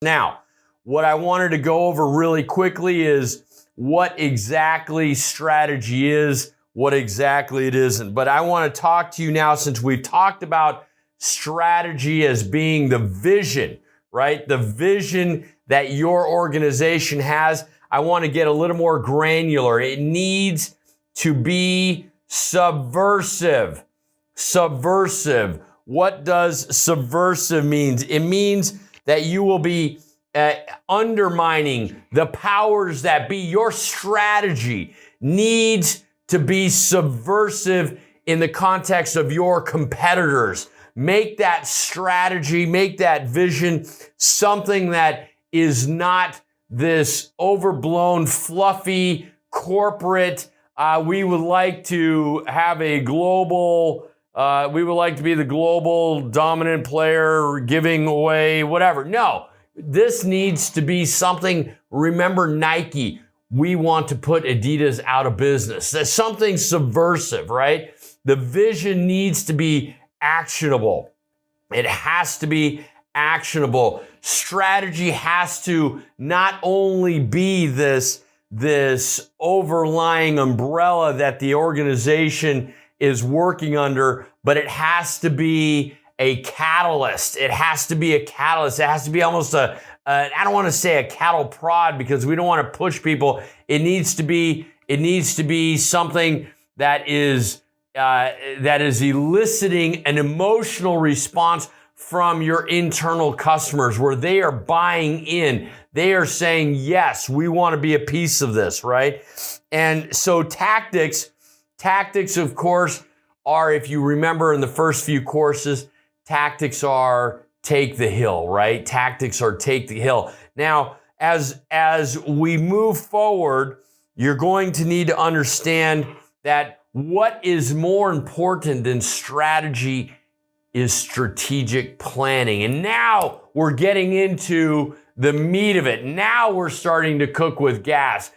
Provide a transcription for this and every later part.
Now, what I wanted to go over really quickly is what exactly strategy is, what exactly it isn't. But I want to talk to you now, since we've talked about strategy as being the vision, right? The vision that your organization has. I want to get a little more granular. It needs to be subversive. Subversive. What does subversive mean? It means that you will be undermining the powers that be. Your strategy needs to be subversive in the context of your competitors. Make that strategy, make that vision something that is not this overblown, fluffy, corporate, we would like to have a global, we would like to be the global dominant player giving away whatever. No, this needs to be something. Remember Nike. We want to put Adidas out of business. That's something subversive, right? The vision needs to be actionable. It has to be actionable. Strategy has to not only be this overlying umbrella that the organization is working under, but it has to be a catalyst. It has to be a catalyst. It has to be almost I don't want to say a cattle prod, because we don't want to push people. It needs to be something that is eliciting an emotional response from your internal customers, where they are buying in. They are saying, yes, we want to be a piece of this, right? And so tactics, of course, are, if you remember in the first few courses, tactics are take the hill, right? Tactics are take the hill. Now, as we move forward, you're going to need to understand that what is more important than strategy is strategic planning. And now we're getting into the meat of it. Now we're starting to cook with gas.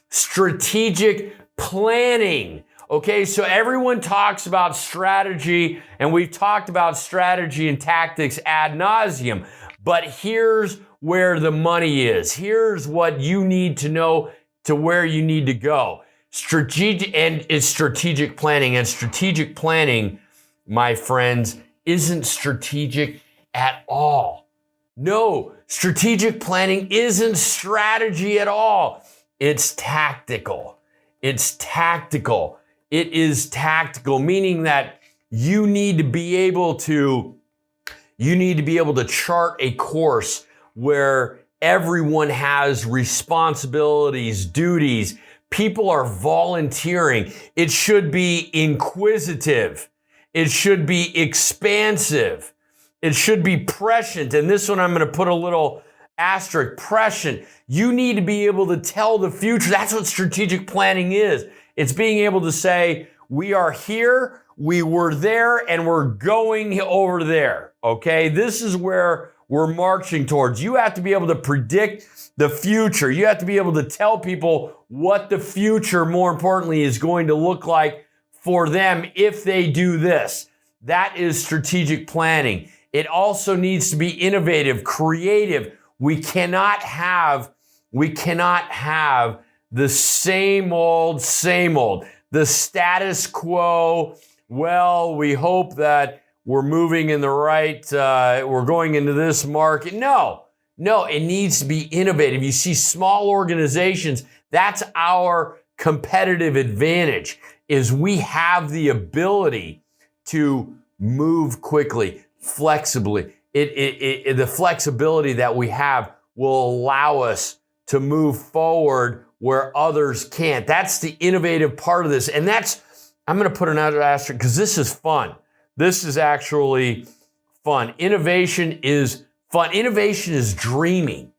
Strategic planning. Okay, so everyone talks about strategy, and we've talked about strategy and tactics ad nauseum. But here's where the money is. Here's what you need to know to where you need to go. Strategic planning. And strategic planning, my friends, isn't strategic at all. No, strategic planning isn't strategy at all. It's tactical. It's tactical. It is tactical, meaning that you need to be able to chart a course where everyone has responsibilities, duties. People are volunteering. It should be inquisitive. It should be expansive. It should be prescient. And this one I'm going to put a little asterisk, prescient. You need to be able to tell the future. That's what strategic planning is. It's being able to say, we are here, we were there, and we're going over there. Okay? This is where we're marching towards. You have to be able to predict the future. You have to be able to tell people what the future, more importantly, is going to look like for them if they do this. That is strategic planning. It also needs to be innovative, creative. We cannot have the same old, the status quo. Well, we hope that we're moving in the right, we're going into this market. No, it needs to be innovative. You see small organizations, that's our competitive advantage, is we have the ability to move quickly, flexibly. The flexibility that we have will allow us to move forward where others can't. That's the innovative part of this. And I'm going to put another asterisk because this is fun. This is actually fun. Innovation is fun. Innovation is dreaming.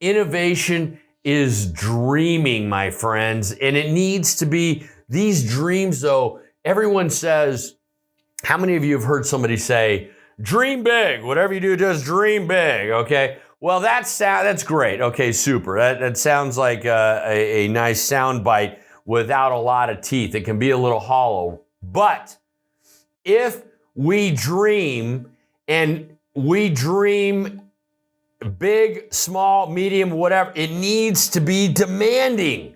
Innovation is dreaming, my friends. And it needs to be these dreams, though. Everyone says, how many of you have heard somebody say, dream big, whatever you do, just dream big, okay? Well, that's great. Okay, super. That sounds like a nice sound bite without a lot of teeth. It can be a little hollow. But if we dream, and we dream big, small, medium, whatever. It needs to be demanding.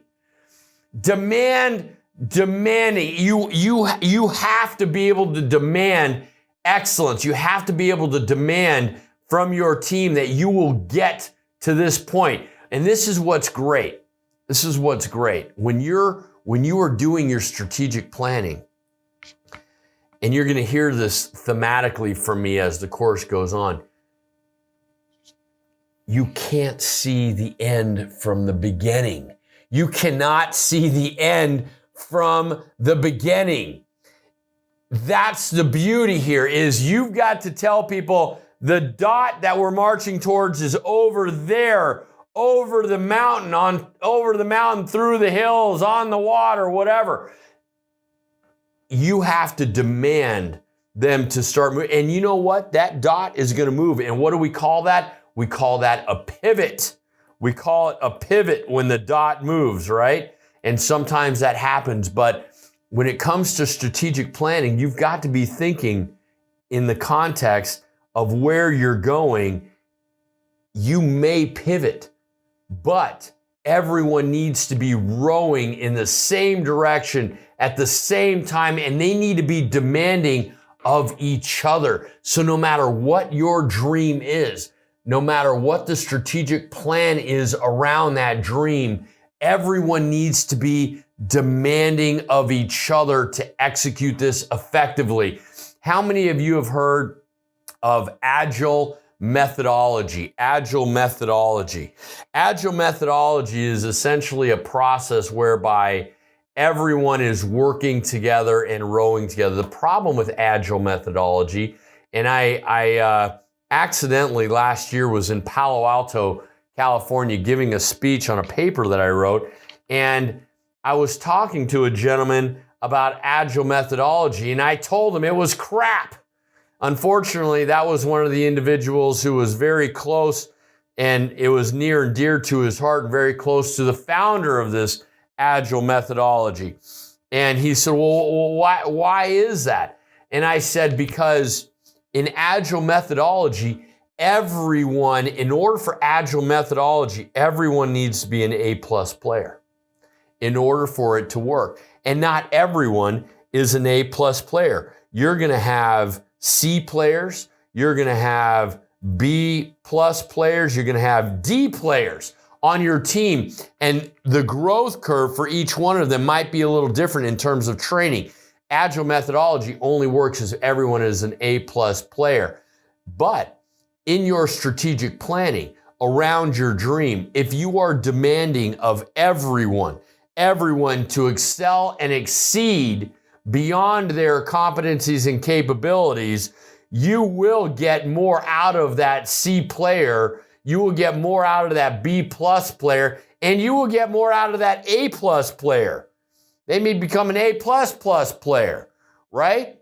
Demanding. You have to be able to demand excellence. You have to be able to demand from your team that you will get to this point. And this is what's great. This is what's great. When you are doing your strategic planning, and you're going to hear this thematically from me as the course goes on, you can't see the end from the beginning. You cannot see the end from the beginning. That's the beauty here, is you've got to tell people the dot that we're marching towards is over there, over the mountain, through the hills, on the water, whatever. You have to demand them to start moving. And you know what? That dot is going to move. And what do we call that? We call that a pivot. We call it a pivot when the dot moves, right? And sometimes that happens. But when it comes to strategic planning, you've got to be thinking in the context of where you're going. You may pivot, but everyone needs to be rowing in the same direction at the same time, and they need to be demanding of each other. So no matter what your dream is, no matter what the strategic plan is around that dream, everyone needs to be demanding of each other to execute this effectively. How many of you have heard of agile methodology? Agile methodology. Agile methodology is essentially a process whereby everyone is working together and rowing together. The problem with agile methodology, and I accidentally last year was in Palo Alto, California, giving a speech on a paper that I wrote, and I was talking to a gentleman about agile methodology, and I told him it was crap. Unfortunately, that was one of the individuals who was very close, and it was near and dear to his heart, and very close to the founder of this agile methodology. And he said, well, why is that? And I said, because in agile methodology, in order for agile methodology, everyone needs to be an A+ player in order for it to work. And not everyone is an A+ player. You're going to have C players, you're going to have B+ players, you're going to have D players on your team. And the growth curve for each one of them might be a little different in terms of training. Agile methodology only works if everyone is an A+ player. But in your strategic planning around your dream, if you are demanding of everyone to excel and exceed beyond their competencies and capabilities, you will get more out of that C player, you will get more out of that B+ player, and you will get more out of that A+ player. They may become an A++ player, right?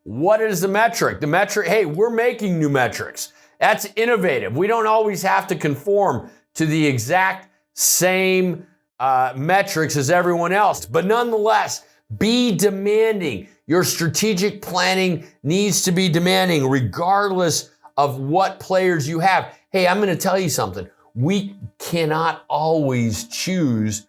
What is the metric? The metric, hey, we're making new metrics. That's innovative. We don't always have to conform to the exact same metrics as everyone else. But nonetheless, be demanding. Your strategic planning needs to be demanding regardless of what players you have. Hey, I'm going to tell you something. We cannot always choose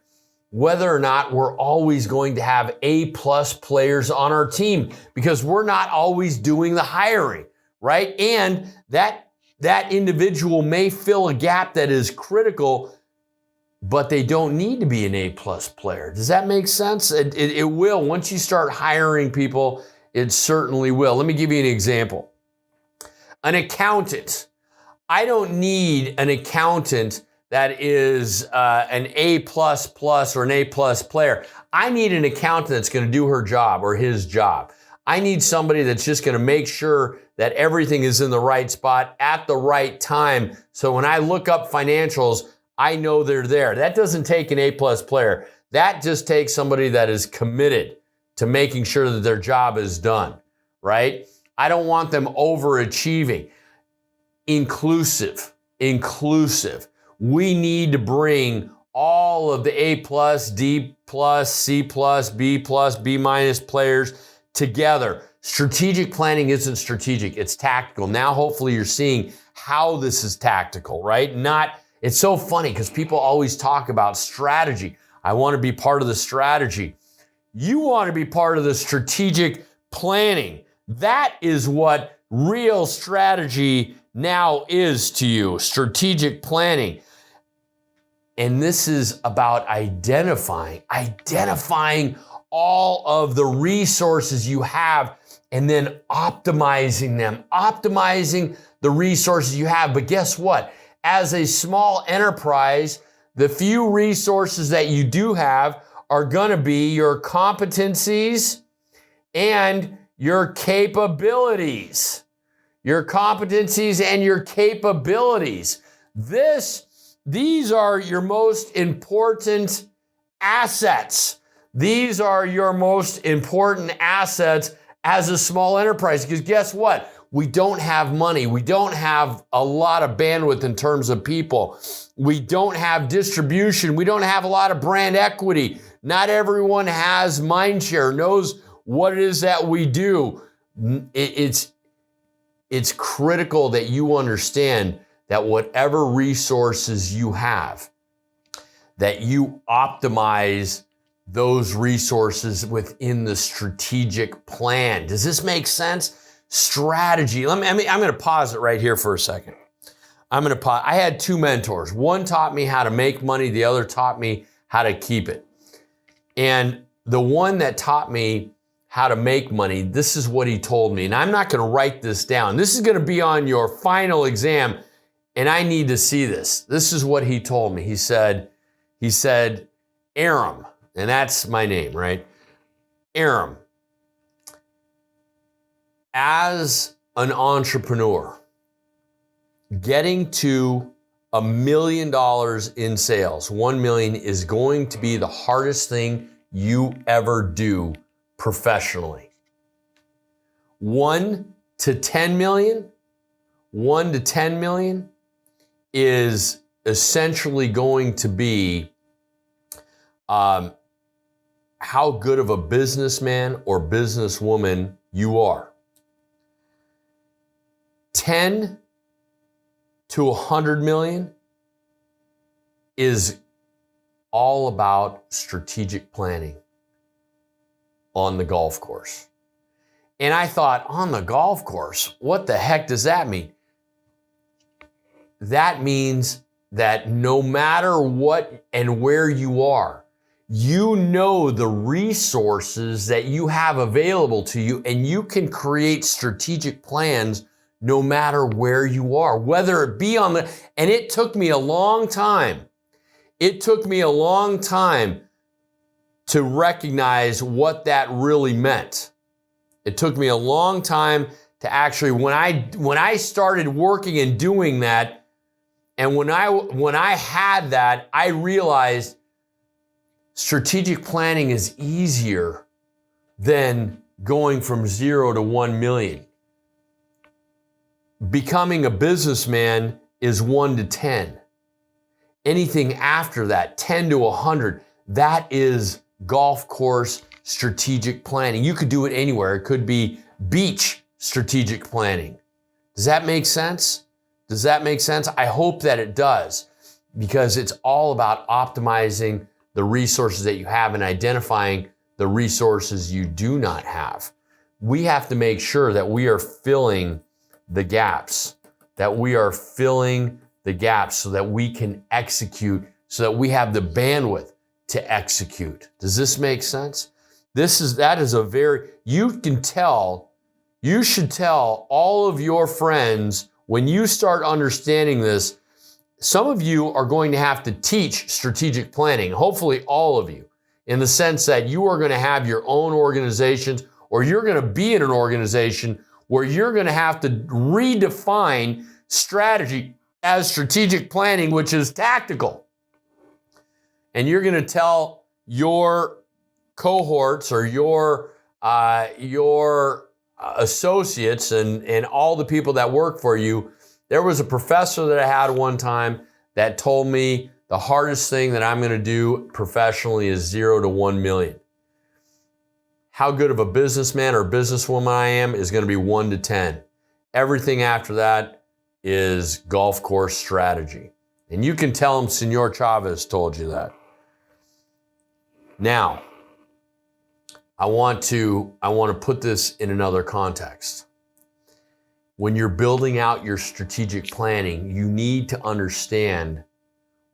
whether or not we're always going to have A+ players on our team, because we're not always doing the hiring, right? And that individual may fill a gap that is critical, but they don't need to be an A+ player. Does that make sense? It will. Once you start hiring people, it certainly will. Let me give you an example. An accountant. I don't need an accountant that is an A++ or an A+ player. I need an accountant that's going to do her job or his job. I need somebody that's just going to make sure that everything is in the right spot at the right time. So when I look up financials, I know they're there. That doesn't take an A+ player. That just takes somebody that is committed to making sure that their job is done, right? I don't want them overachieving. Inclusive. We need to bring all of the A+, D+, C+, B+, B- players together. Strategic planning isn't strategic, it's tactical. Now hopefully you're seeing how this is tactical, right? It's so funny because people always talk about strategy. I want to be part of the strategy. You want to be part of the strategic planning. That is what real strategy now is to you, strategic planning. And this is about identifying all of the resources you have and then optimizing them, optimizing the resources you have. But guess what? As a small enterprise, the few resources that you do have are going to be your competencies and your capabilities. Your competencies and your capabilities. These are your most important assets. These are your most important assets as a small enterprise. Because guess what? We don't have money. We don't have a lot of bandwidth in terms of people. We don't have distribution. We don't have a lot of brand equity. Not everyone has mind share, knows what it is that we do. It's critical that you understand that whatever resources you have, that you optimize those resources within the strategic plan. Does this make sense? Strategy. I'm going to pause it right here for a second. I had two mentors. One taught me how to make money. The other taught me how to keep it. And the one that taught me how to make money, this is what he told me. And I'm not going to write this down. This is going to be on your final exam. And I need to see this. This is what he told me. He said, Aram, and that's my name, right? Aram, as an entrepreneur, getting to $1 million in sales, 1 million is going to be the hardest thing you ever do professionally. 1 to 10 million, 1 to 10 million is essentially going to be how good of a businessman or businesswoman you are. 10 to 100 million is all about strategic planning on the golf course. And I thought, on the golf course, what the heck does that mean? That means that no matter what and where you are, you know the resources that you have available to you, and you can create strategic plans no matter where you are, whether it be and it took me a long time. It took me a long time to recognize what that really meant. It took me a long time to actually, when I started working and doing that, and when I had that, I realized strategic planning is easier than going from 0 to 1 million. Becoming a businessman is 1 to 10. Anything after that, 10 to 100, that is golf course strategic planning. You could do it anywhere. It could be beach strategic planning. Does that make sense? Does that make sense? I hope that it does, because it's all about optimizing the resources that you have and identifying the resources you do not have. We have to make sure that we are filling the gaps, so that we can execute, so that we have the bandwidth to execute. Does this make sense? You should tell all of your friends, when you start understanding this, some of you are going to have to teach strategic planning, hopefully all of you, in the sense that you are going to have your own organizations, or you're going to be in an organization where you're going to have to redefine strategy as strategic planning, which is tactical. And you're going to tell your cohorts or your associates and all the people that work for you. There was a professor that I had one time that told me the hardest thing that I'm going to do professionally is 0 to 1 million. How good of a businessman or businesswoman I am is going to be 1 to 10. Everything after that is golf course strategy. And you can tell him Senor Chavez told you that. Now, I want to put this in another context. When you're building out your strategic planning, you need to understand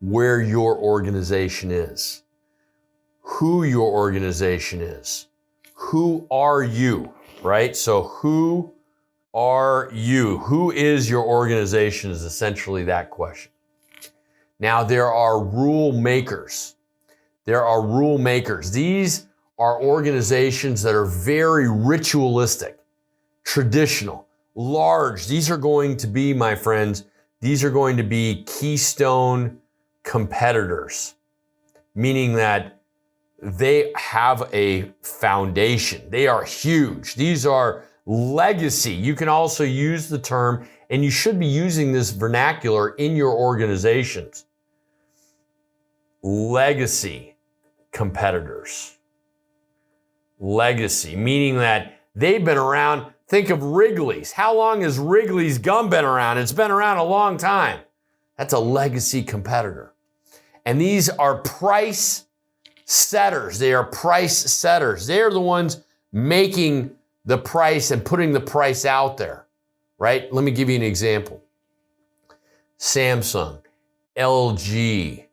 where your organization is, who your organization is. Who are you, right? So who are you? Who is your organization is essentially that question. Now, there are rule makers. There are rule makers. These are organizations that are very ritualistic, traditional, large. These are going to be, my friends, these are going to be keystone competitors, meaning that they have a foundation. They are huge. These are legacy. You can also use the term, and you should be using this vernacular in your organizations. Legacy competitors. Legacy, meaning that they've been around. Think of Wrigley's. How long has Wrigley's gum been around? It's been around a long time. That's a legacy competitor. And these are price setters. They are price setters. They are the ones making the price and putting the price out there, right? Let me give you an example. Samsung, LG,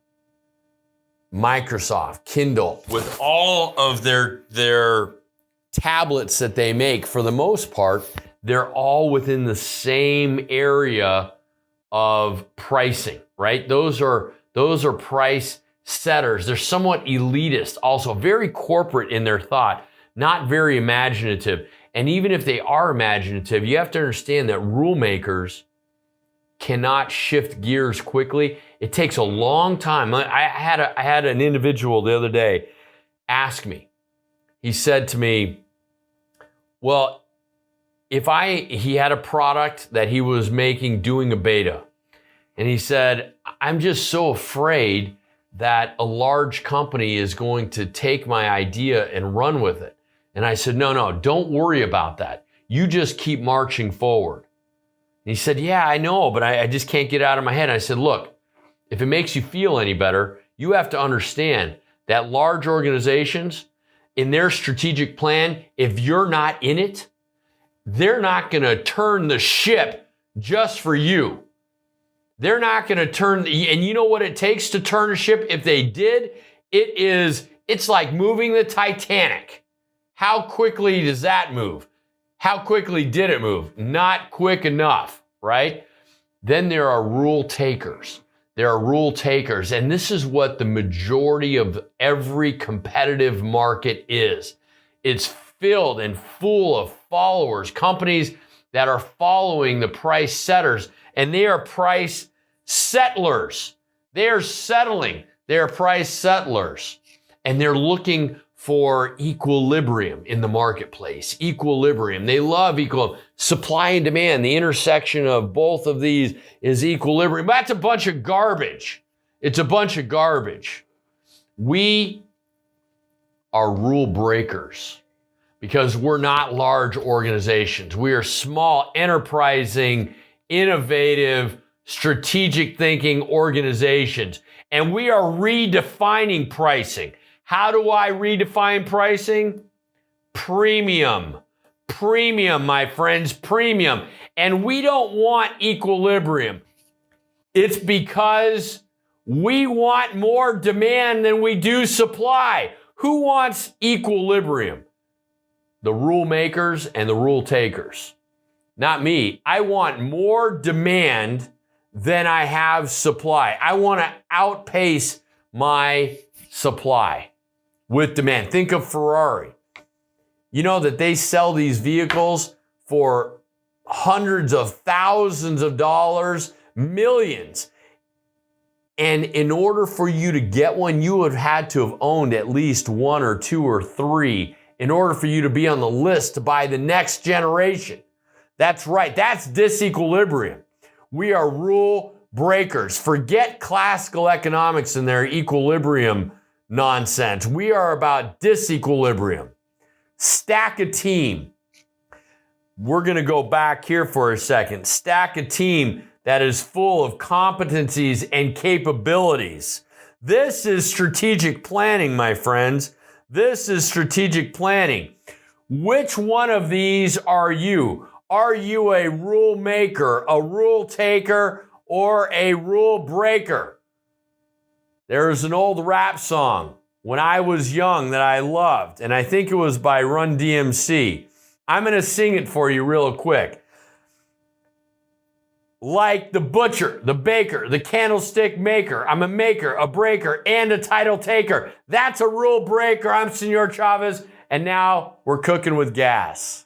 Microsoft, Kindle, with all of their tablets that they make, for the most part, they're all within the same area of pricing, right? Those are price setters. They're somewhat elitist, also very corporate in their thought, not very imaginative. And even if they are imaginative, you have to understand that rule makers cannot shift gears quickly. It takes a long time. I had an individual the other day ask me. He said to me, well, he had a product that he was making doing a beta. And he said, I'm just so afraid that a large company is going to take my idea and run with it. And I said, no, don't worry about that. You just keep marching forward. And he said, yeah, I know, but I just can't get it out of my head. And I said, look, if it makes you feel any better, you have to understand that large organizations, in their strategic plan, if you're not in it, they're not going to turn the ship just for you. They're not going to turn, and you know what it takes to turn a ship? If they did, it's like moving the Titanic. How quickly does that move? How quickly did it move? Not quick enough, right? Then there are rule takers. There are rule takers, and this is what the majority of every competitive market is. It's filled and full of followers, companies that are following the price setters, and they are price settlers. They are settling. They are price settlers, and they're looking for equilibrium in the marketplace. Equilibrium. They love supply and demand. The intersection of both of these is equilibrium. But that's a bunch of garbage. It's a bunch of garbage. We are rule breakers because we're not large organizations. We are small, enterprising, innovative, strategic thinking organizations. And we are redefining pricing. How do I redefine pricing? Premium. Premium, my friends, premium. And we don't want equilibrium. It's because we want more demand than we do supply. Who wants equilibrium? The rule makers and the rule takers. Not me. I want more demand than I have supply. I want to outpace my supply with demand. Think of Ferrari. You know that they sell these vehicles for hundreds of thousands of dollars, millions. And in order for you to get one, you would have had to have owned at least one or two or three in order for you to be on the list to buy the next generation. That's right. That's disequilibrium. We are rule breakers. Forget classical economics and their equilibrium nonsense. We are about disequilibrium. Stack a team. We're going to go back here for a second. Stack a team that is full of competencies and capabilities. This is strategic planning, my friends. This is strategic planning. Which one of these are you? Are you a rule maker, a rule taker, or a rule breaker? There's an old rap song when I was young that I loved, and I think it was by Run DMC. I'm going to sing it for you real quick. Like the butcher, the baker, the candlestick maker, I'm a maker, a breaker, and a title taker. That's a rule breaker. I'm Senor Chavez, and now we're cooking with gas.